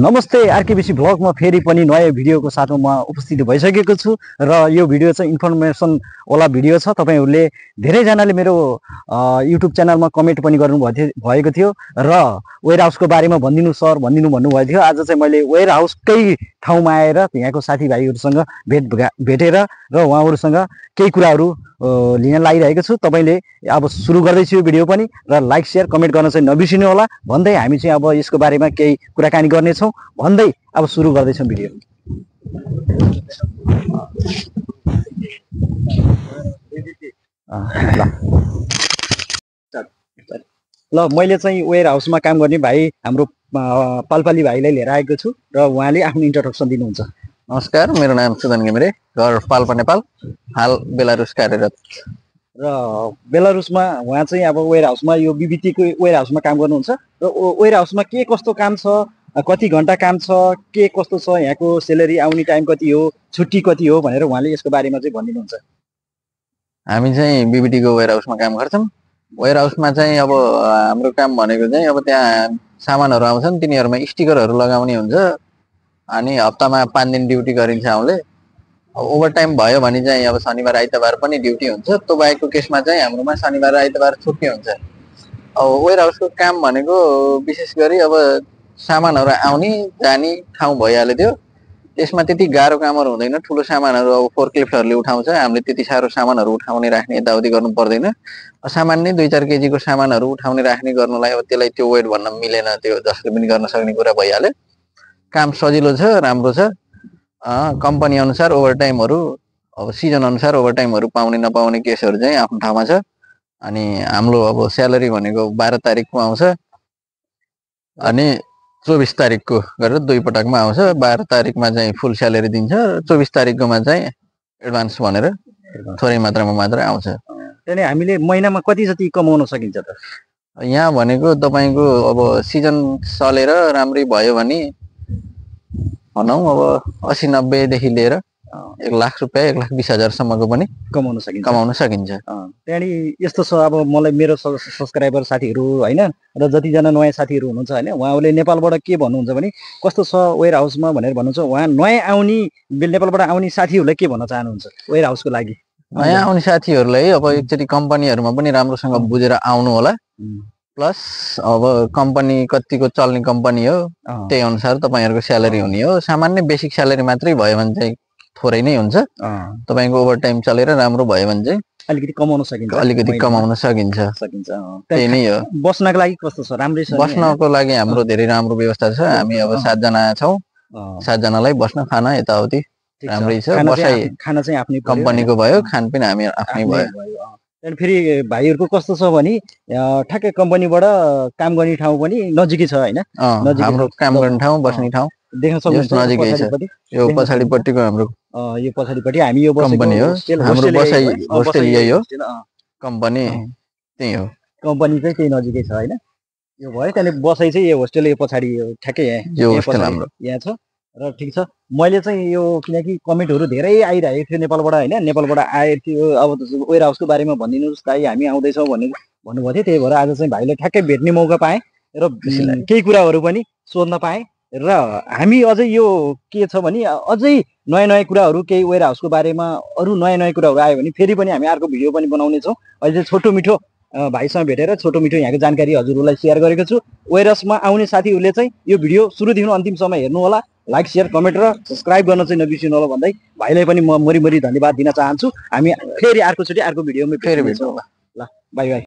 नमस्ते आरकेबीसी भ्लगमा फेरि पनि नयाँ भिडियोको साथमा म उपस्थित भइसकेको छु र यो भिडियो चाहिँ इन्फर्मेसन वाला भिडियो छ। तपाईहरुले धेरैजनाले मेरो युट्युब च्यानलमा कमेन्ट पनि गर्नुभएको थियो र वेयर हाउसको बारेमा भनिदिनु सर भनिदिनु भन्नुभएको थियो। आज चाहिँ मैले वेयर हाउसकै ठाउँमा आएर यहाँको साथीभाइहरुसँग भेटेर र उहाँहरुसँग केही कुराहरु लिन लागिरहेको छु। तपाईले अब सुरु गर्दैछु यो भिडियो पनि र लाइक शेयर कमेन्ट गर्न चाहिँ नबिर्सिनु होला भन्दै हामी चाहिँ अब यसको बारेमा केही कुराकानी गर्नेछौँ भन्दै अब सुरु गर्दैछौँ भिडियो। ल मैले चाहिँ वेयर हाउसमा काम गर्ने भाइ हाम्रो पालपाली भाइलाई लिएर आएको छु र उहाँले आफ्नो इन्ट्रोडक्सन दिनुहुन्छ। नमस्कार, मेरो नाम सुदन घिमिरे, घर पाल्पा नेपाल, हाल बेलारुस कार्यरत। र बेलारुसमा उहाँ चाहिँ अब वेयर हाउसमा यो बीबीटीको वेयर हाउसमा काम गर्नुहुन्छ र वेयर हाउसमा के कस्तो काम छ, कति घण्टा काम छ, के कस्तो छ, यहाँको सेलेरी आउने टाइम कति हो, छुट्टी कति हो भनेर उहाँले यसको बारेमा चाहिँ भनिदिनुहुन्छ। हामी चाहिँ बीबीटीको वेयर हाउसमा काम गर्छौँ। वेयर हाउसमा चाहिँ अब हाम्रो काम भनेको चाहिँ अब त्यहाँ सामानहरू आउँछन्, तिनीहरूमा स्टिकरहरू लगाउने हुन्छ अनि हप्तामा 5 दिन ड्युटी गरिन्छ हामीले। ओभर टाइम भयो भने चाहिँ अब शनिबार आइतबार पनि ड्युटी हुन्छ। त्यो बाहेकको केसमा चाहिँ हाम्रोमा शनिबार आइतबार छुट्टी हुन्छ। अब वेयर हाउसको काम भनेको विशेष गरी अब सामानहरू आउने जाने ठाउँ भइहाल्यो थियो। त्यसमा त्यति गाह्रो कामहरू हुँदैन। ठुलो सामानहरू अब फोर्कलिफ्टहरूले उठाउँछ, हामीले त्यति साह्रो सामानहरू उठाउने राख्ने यताउति गर्नु पर्दैन। सामान्य 2-4 केजीको सामानहरू उठाउने राख्ने गर्नलाई अब त्यसलाई त्यो वेट भन्न मिलेन, त्यो जसले पनि गर्न सक्ने कुरा भइहाल्यो। काम सजिलो छ, राम्रो छ। कम्पनी अनुसार ओभरटाइमहरू अब सिजन अनुसार ओभरटाइमहरू पाउने नपाउने केसहरू चाहिँ आफ्नो ठाउँमा छ। अनि हाम्रो अब स्यालेरी भनेको 12 तारिकको आउँछ अनि 24 तारिकको गरेर 2 पटकमा आउँछ। 12 तारिकमा चाहिँ फुल स्यालेरी दिन्छ, 24 तारिककोमा चाहिँ एडभान्स भनेर थोरै मात्रामा मात्र आउँछ। त्यही हामीले महिनामा कति जति कमाउन सकिन्छ त? यहाँ भनेको तपाईको अब सिजन चलेर राम्रै भयो भने भनौँ अब 80-90 देखि लिएर 1 लाख रुपैयाँ 1,20,000 सम्मको पनि कमाउन सकिन्छ। त्यहाँदेखि यस्तो छ, अब मलाई मेरो सब्सक्राइबर साथीहरू होइन र जतिजना नयाँ साथीहरू हुनुहुन्छ होइन, उहाँहरूले नेपालबाट के भन्नुहुन्छ भने कस्तो छ वेयर हाउसमा भनेर भन्नुहुन्छ। उहाँ नयाँ आउने नेपालबाट आउने साथीहरूलाई के भन्न चाहनुहुन्छ वेयर हाउसको लागि? नयाँ आउने साथीहरूलाई अब एकचोटि कम्पनीहरूमा पनि राम्रोसँग बुझेर आउनु होला। प्लस अब कम्पनी कतिको चल्ने कम्पनी हो त्यही अनुसार तपाईहरुको स्यालेरी हुने हो। सामान्य बेसिक स्यालेरी मात्रै भयो भने चाहिँ थोरै नै हुन्छ। तपाईको ओभरटाइम चलेर राम्रो भयो भने चाहिँ अलिकति कमाउन सकिन्छ। त्यही नै हो। बस्नको लागि कस्तो छ? राम्रै छ। बस्नको लागि हाम्रो धेरै राम्रो व्यवस्था छ। हामी अब 7 जना छौं। 7 जनालाई बस्न खाना यताउति राम्रै छ। बसाइ खाना चाहिँ आफ्नै कम्पनीको भयो, खानपिन हामी आफ्नै भयो। त्यहाँदेखि फेरि भाइहरूको कस्तो छ भने ठ्याक्कै कम्पनीबाट काम गर्ने ठाउँ पनि नजिकै छ होइन? हाम्रो काम गर्ने ठाउँ, बस्ने ठाउँ देख्न सक्नुहुन्छ नजिकै छ। यो पछाडिपट्टिको हाम्रो यो पछाडिपट्टि हामी यो कम्पनी हो। हाम्रो बसाइ होस्टेल यही हो। कम्पनी त्यही हो। कम्पनी चाहिँ त्यही नजिकै छ होइन? यो भयो। त्यहाँदेखि बसाइ चाहिँ यो होस्टेल यो पछाडि ठ्याक्कै यो होस्टेल हाम्रो यहाँ छ र ठिक छ। मैले चाहिँ यो किनकि कमेन्टहरू धेरै आइरहेको थियो नेपालबाट होइन, नेपालबाट आएको थियो। अब वेयर हाउसको बारेमा भनिदिनुहोस् दाइ, हामी आउँदैछौँ भन्नुभएको थियो। त्यही भएर आज चाहिँ भाइलाई ठ्याक्कै भेट्ने मौका पाएँ र केही कुराहरू पनि सोध्न पाएँ। र हामी अझै यो के छ भने अझै नयाँ कुराहरू केही वेयर हाउसको बारेमा अरू नयाँ कुराहरू आयो भने फेरि पनि हामी अर्को भिडियो पनि बनाउनेछौँ। अहिले चाहिँ छोटो मिठो भाइसँग भेटेर छोटो मिठो यहाँको जानकारी हजुरहरूलाई सेयर गरेको छु। वेयर हाउसमा आउने साथीहरूले चाहिँ यो भिडियो सुरुदेखि अन्तिमसम्म हेर्नु होला। लाइक शेयर कमेन्ट र सब्सक्राइब गर्न चाहिँ नबिर्सिनु होला भन्दै भाइलाई पनि म मरी धन्यवाद दिन चाहन्छु। हामी फेरि अर्कोचोटि अर्को भिडियोमा फेरि भेट्छौँ। ल बाई बाई।